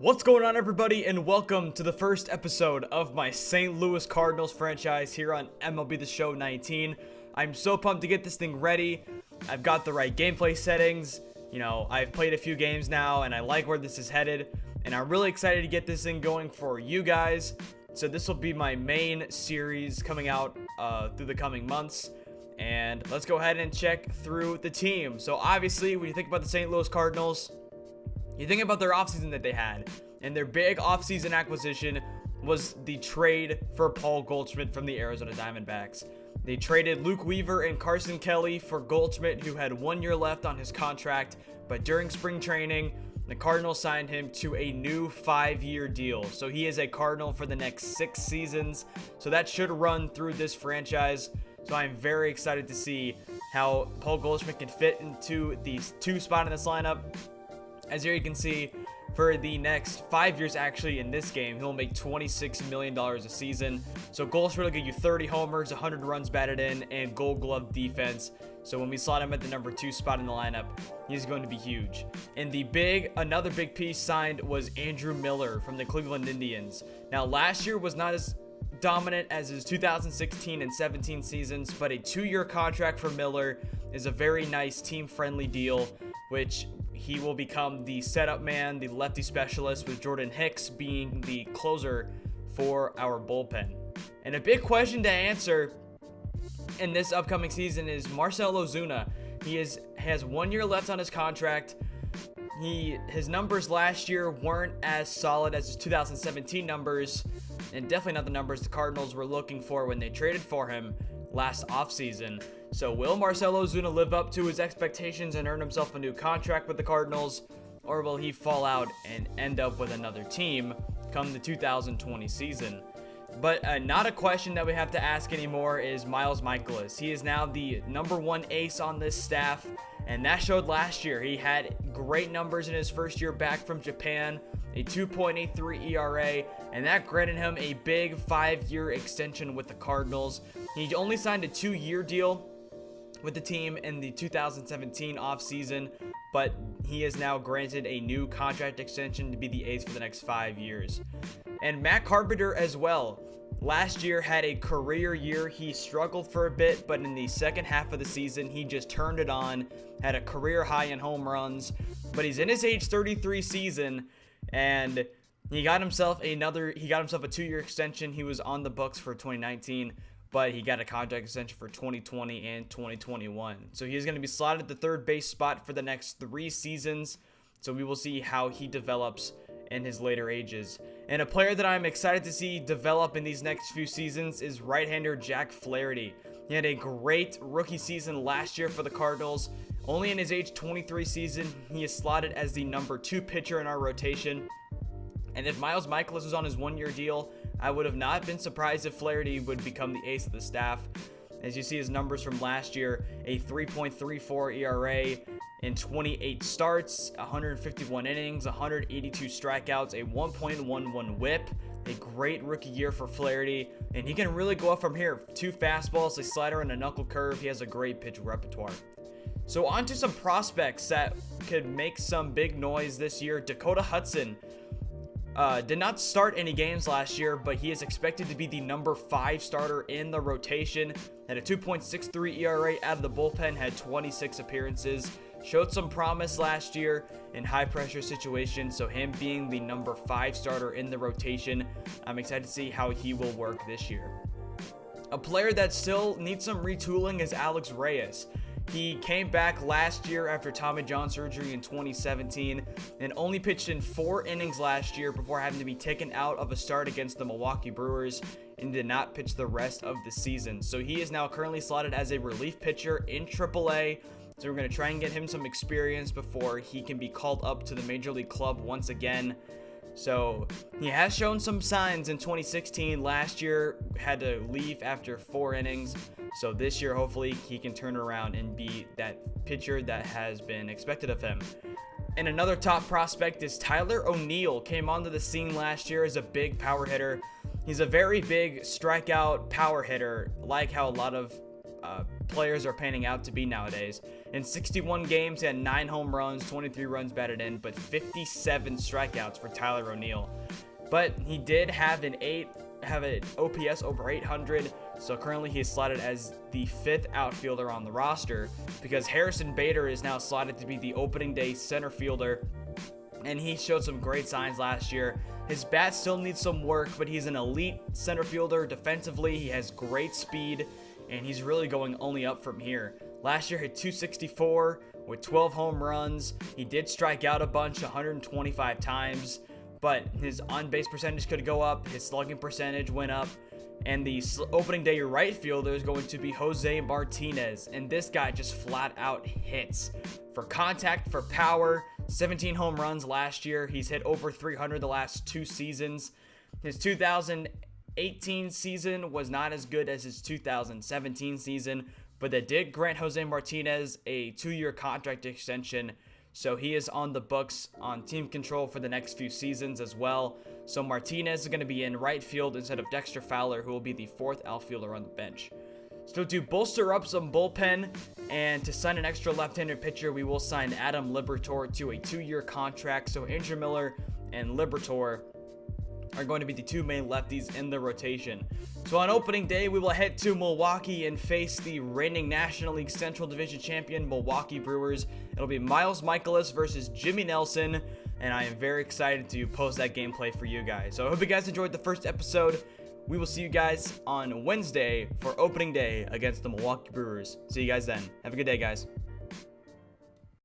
What's going on, everybody, and welcome to the first episode of my St. Louis Cardinals franchise here on MLB The Show 19. I'm so pumped to get this thing ready. I've got the right gameplay settings. I've played a few games now, and I like where this is headed, and I'm really excited to get this thing going for you guys. So this will be my main series coming out through the coming months. And let's go ahead and check through the team. So obviously, when you think about the St. Louis Cardinals, you think about their offseason that they had, and their big offseason acquisition was the trade for Paul Goldschmidt from the Arizona Diamondbacks. They traded Luke Weaver and Carson Kelly for Goldschmidt, who had 1 year left on his contract, but during spring training, the Cardinals signed him to a new 5-year deal. So he is a Cardinal for the next 6 seasons. So that should run through this franchise. So I'm very excited to see how Paul Goldschmidt can fit into the 2 spot in this lineup. As here you can see, for the next 5 years, actually, in this game, he'll make $26 million a season. So Goldschmidt will give you 30 homers, 100 runs batted in, and Gold Glove defense. So when we slot him at the number 2 spot in the lineup, he's going to be huge. And another big piece signed was Andrew Miller from the Cleveland Indians. Now, last year was not as dominant as his 2016 and 17 seasons, but a 2-year contract for Miller is a very nice team-friendly deal, which he will become the setup man, the lefty specialist, with Jordan Hicks being the closer for our bullpen. And a big question to answer in this upcoming season is Marcell Ozuna. He has 1 year left on his contract. His numbers last year weren't as solid as his 2017 numbers, and definitely not the numbers the Cardinals were looking for when they traded for him last offseason. So will Marcell Ozuna live up to his expectations and earn himself a new contract with the Cardinals, or will he fall out and end up with another team come the 2020 season? But not a question that we have to ask anymore is Miles Mikolas. He is now the number 1 ace on this staff, and that showed last year. He had great numbers in his first year back from Japan, a 2.83 ERA, and that granted him a big 5-year extension with the Cardinals. He only signed a 2-year deal with the team in the 2017 offseason, but he is now granted a new contract extension to be the ace for the next 5 years. And Matt Carpenter as well. Last year had a career year. He struggled for a bit, but in the second half of the season, he just turned it on, had a career high in home runs. But he's in his age 33 season, and he got himself a 2-year extension. He was on the books for 2019, but he got a contract extension for 2020 and 2021. So he's going to be slotted at the third base spot for the next 3 seasons. So we will see how he develops in his later ages. And a player that I'm excited to see develop in these next few seasons is right-hander Jack Flaherty. He had a great rookie season last year for the Cardinals. Only in his age 23 season, he is slotted as the number 2 pitcher in our rotation. And if Miles Mikolas was on his 1-year deal, I would have not been surprised if Flaherty would become the ace of the staff. As you see his numbers from last year, a 3.34 ERA in 28 starts, 151 innings, 182 strikeouts, a 1.11 whip. A great rookie year for Flaherty, and he can really go up from here. 2 fastballs, a slider, and a knuckle curve. He has a great pitch repertoire. So on to some prospects that could make some big noise this year. Dakota Hudson did not start any games last year, but he is expected to be the number 5 starter in the rotation. Had a 2.63 ERA out of the bullpen, had 26 appearances. Showed some promise last year in high-pressure situations, so him being the number 5 starter in the rotation, I'm excited to see how he will work this year. A player that still needs some retooling is Alex Reyes. He came back last year after Tommy John surgery in 2017 and only pitched in 4 innings last year before having to be taken out of a start against the Milwaukee Brewers and did not pitch the rest of the season. So he is now currently slotted as a relief pitcher in AAA. So we're going to try and get him some experience before he can be called up to the Major League club once again. So he has shown some signs in 2016. Last year had to leave after 4 innings. So this year, hopefully, he can turn around and be that pitcher that has been expected of him. And another top prospect is Tyler O'Neill. Came onto the scene last year as a big power hitter. He's a very big strikeout power hitter, like how a lot of players are panning out to be nowadays. In 61 games, he had 9 home runs, 23 runs batted in, but 57 strikeouts for Tyler O'Neill. But he did have an OPS over 800, so currently he is slotted as the 5th outfielder on the roster because Harrison Bader is now slotted to be the opening day center fielder, and he showed some great signs last year. His bat still needs some work, but he's an elite center fielder defensively. He has great speed, and he's really going only up from here. Last year hit 264 with 12 home runs. He did strike out a bunch, 125 times, but his on-base percentage could go up, his slugging percentage went up, and the opening day right fielder is going to be Jose Martinez, and this guy just flat out hits. For contact, for power, 17 home runs last year. He's hit over 300 the last 2 seasons. His 2018 season was not as good as his 2017 season, but they did grant Jose Martinez a 2-year contract extension, so he is on the books on team control for the next few seasons as well. So Martinez is going to be in right field instead of Dexter Fowler, who will be the 4th outfielder on the bench. So to bolster up some bullpen and to sign an extra left-handed pitcher, we will sign Adam Liberatore to a 2-year contract. So Andrew Miller and Liberatore are going to be the 2 main lefties in the rotation. So on opening day, we will head to Milwaukee and face the reigning National League Central Division champion Milwaukee Brewers. It'll be Miles Mikolas versus Jimmy Nelson, and I am very excited to post that gameplay for you guys. So I hope you guys enjoyed the first episode. We will see you guys on Wednesday for opening day against the Milwaukee Brewers. See you guys then. Have a good day, guys.